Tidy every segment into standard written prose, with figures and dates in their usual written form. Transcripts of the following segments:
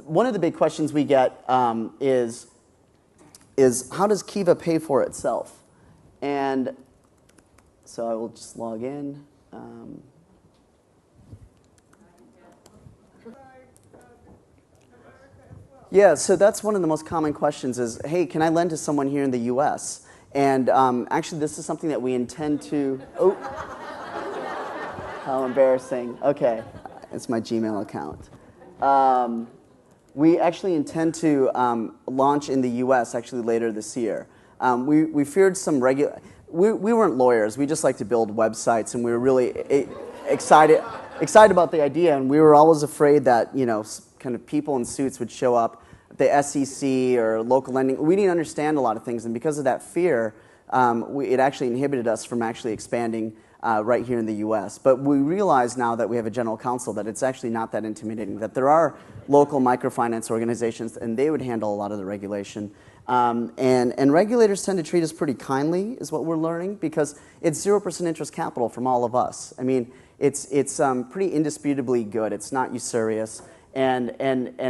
one of the big questions we get is how does Kiva pay for itself? And so I will just log in. Yeah, so that's one of the most common questions is, hey, can I lend to someone here in the US? And actually, this is something that we intend to, oh, how embarrassing. Okay, it's my Gmail account. We actually intend to launch in the US actually later this year. We feared some we weren't lawyers, we just like to build websites, and we were really excited about the idea, and we were always afraid that, you know, kind of people in suits would show up, the SEC or local lending. We didn't understand a lot of things, and because of that fear, it actually inhibited us from actually expanding right here in the US. But we realize now that we have a general counsel that it's actually not that intimidating, that there are local microfinance organizations, and they would handle a lot of the regulation. And regulators tend to treat us pretty kindly, is what we're learning, because it's 0% interest capital from all of us. I mean, it's pretty indisputably good. It's not usurious, and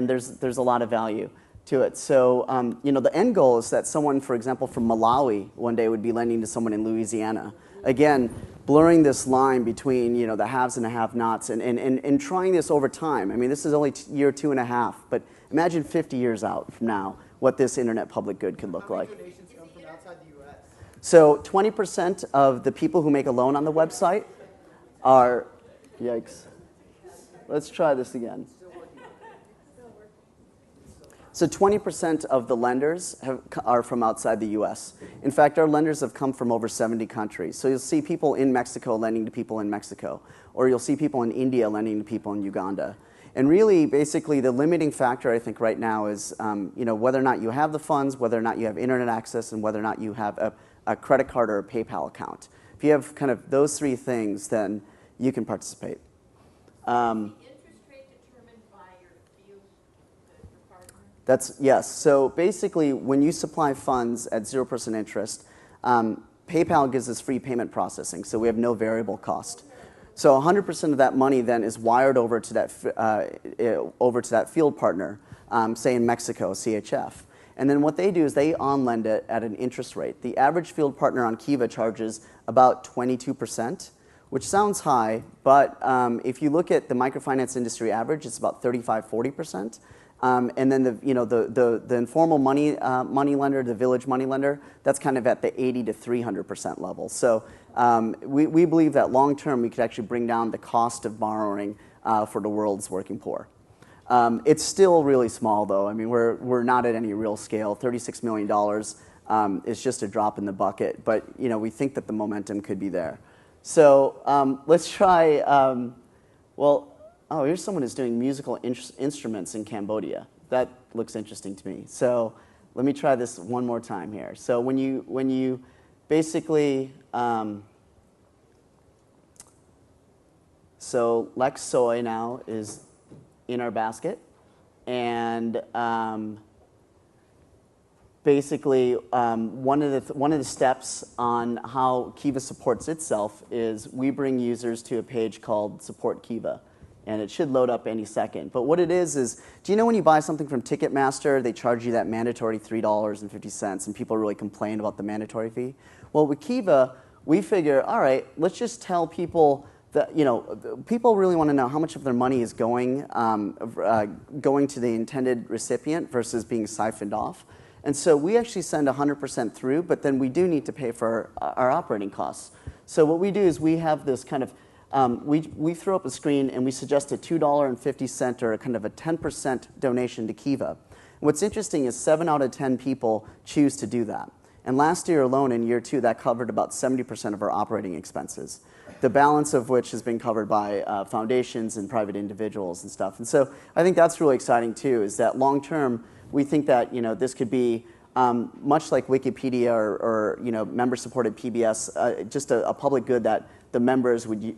there's a lot of value to it. So, you know, the end goal is that someone, for example, from Malawi one day would be lending to someone in Louisiana. Again, blurring this line between, you know, the haves and the have-nots, and trying this over time. I mean, this is only year 2.5, but imagine 50 years out from now what this internet public good could look like. How many donations come from outside the US? So 20% of the people who make a loan on the website are, yikes. Let's try this again. So 20% of the lenders are from outside the US. In fact, our lenders have come from over 70 countries. So you'll see people in Mexico lending to people in Mexico, or you'll see people in India lending to people in Uganda. And really, basically, the limiting factor, I think, right now is you know, whether or not you have the funds, whether or not you have internet access, and whether or not you have a credit card or a PayPal account. If you have kind of those three things, then you can participate. That's, yes. So basically, when you supply funds at 0% interest, PayPal gives us free payment processing, so we have no variable cost. So 100% of that money then is wired over to that field partner, say in Mexico, CHF. And then what they do is they on-lend it at an interest rate. The average field partner on Kiva charges about 22%, which sounds high, but if you look at the microfinance industry average, it's about 35–40%. And then the informal money lender, the village money lender, that's kind of at the 80 to 300% level. So we believe that long term we could actually bring down the cost of borrowing for the world's working poor. It's still really small though. I mean, we're not at any real scale. $36 million is just a drop in the bucket, but you know, we think that the momentum could be there. So let's try. Oh, here's someone who's doing musical instruments in Cambodia. That looks interesting to me. So let me try this one more time here. So when you basically, so Lex Soy now is in our basket, and basically one of the steps on how Kiva supports itself is we bring users to a page called Support Kiva. And it should load up any second. But what it is, do you know when you buy something from Ticketmaster, they charge you that mandatory $3.50, and people really complain about the mandatory fee? Well, with Kiva, we figure, all right, let's just tell people that, you know, people really want to know how much of their money is going to the intended recipient versus being siphoned off. And so we actually send 100% through, but then we do need to pay for our operating costs. So what we do is we have this kind of we throw up a screen and we suggest a $2.50 or kind of a 10% donation to Kiva. What's interesting is 7 out of 10 people choose to do that. And last year alone, in year 2, that covered about 70% of our operating expenses, the balance of which has been covered by foundations and private individuals and stuff. And so I think that's really exciting too, is that long term, we think that, you know, this could be much like Wikipedia or you know, member-supported PBS, just a public good that the members would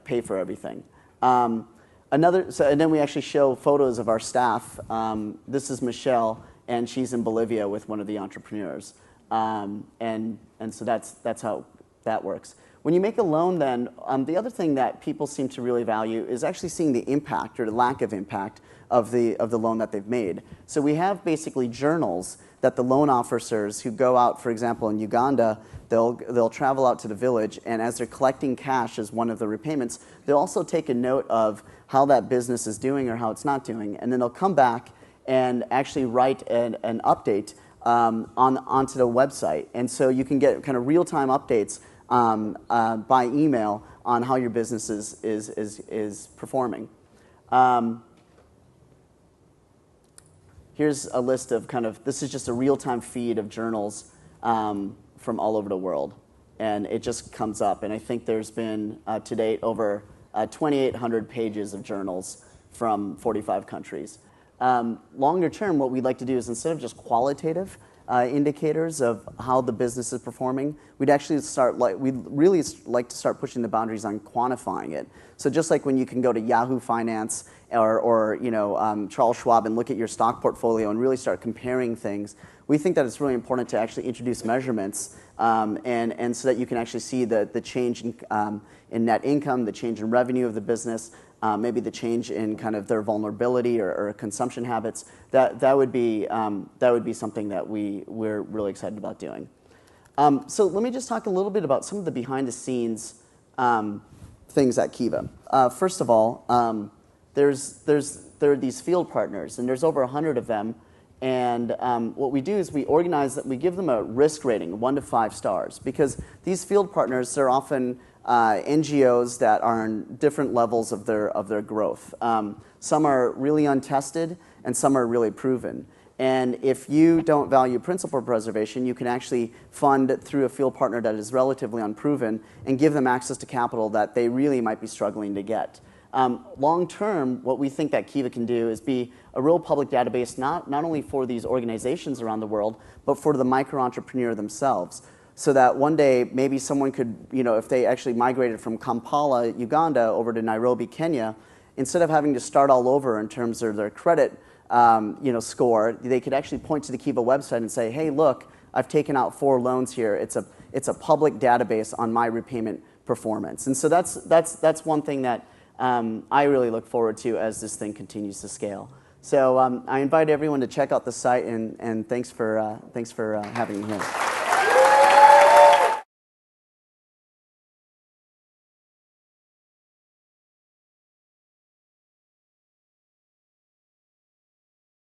pay for everything. And then we actually show photos of our staff. This is Michelle, and she's in Bolivia with one of the entrepreneurs. And so that's how that works. when you make a loan then, the other thing that people seem to really value is actually seeing the impact or the lack of impact of the loan that they've made. So we have basically journals that the loan officers who go out, for example, in Uganda, they'll travel out to the village, and as they're collecting cash as one of the repayments, they'll also take a note of how that business is doing or how it's not doing, and then they'll come back and actually write an update onto the website. And so you can get kind of real-time updates by email on how your business is performing. Here's a list of this is just a real-time feed of journals from all over the world. And it just comes up. And I think there's been, to date, over 2,800 pages of journals from 45 countries. Longer term, what we'd like to do is instead of just qualitative indicators of how the business is performing, we'd really like to start pushing the boundaries on quantifying it. So just like when you can go to Yahoo Finance or Charles Schwab and look at your stock portfolio and really start comparing things, we think that it's really important to actually introduce measurements and so that you can actually see the change in net income, the change in revenue of the business, maybe the change in kind of their vulnerability or consumption habits. That would be something that we're really excited about doing. So let me just talk a little bit about some of the behind-the-scenes things at Kiva. First of all, there are these field partners, and there's over 100 of them. And what we do is we give them a risk rating, 1 to 5 stars, because these field partners, they're often NGOs that are in different levels of their growth. Some are really untested, and some are really proven. And if you don't value principal preservation, you can actually fund through a field partner that is relatively unproven and give them access to capital that they really might be struggling to get. Long term, what we think that Kiva can do is be a real public database, not only for these organizations around the world, but for the micro-entrepreneur themselves. So that one day, maybe someone could, if they actually migrated from Kampala, Uganda, over to Nairobi, Kenya, instead of having to start all over in terms of their credit score, they could actually point to the Kiva website and say, hey, look, I've taken out 4 loans here. It's a public database on my repayment performance. And so that's one thing that I really look forward to as this thing continues to scale. So I invite everyone to check out the site, and thanks for having me here.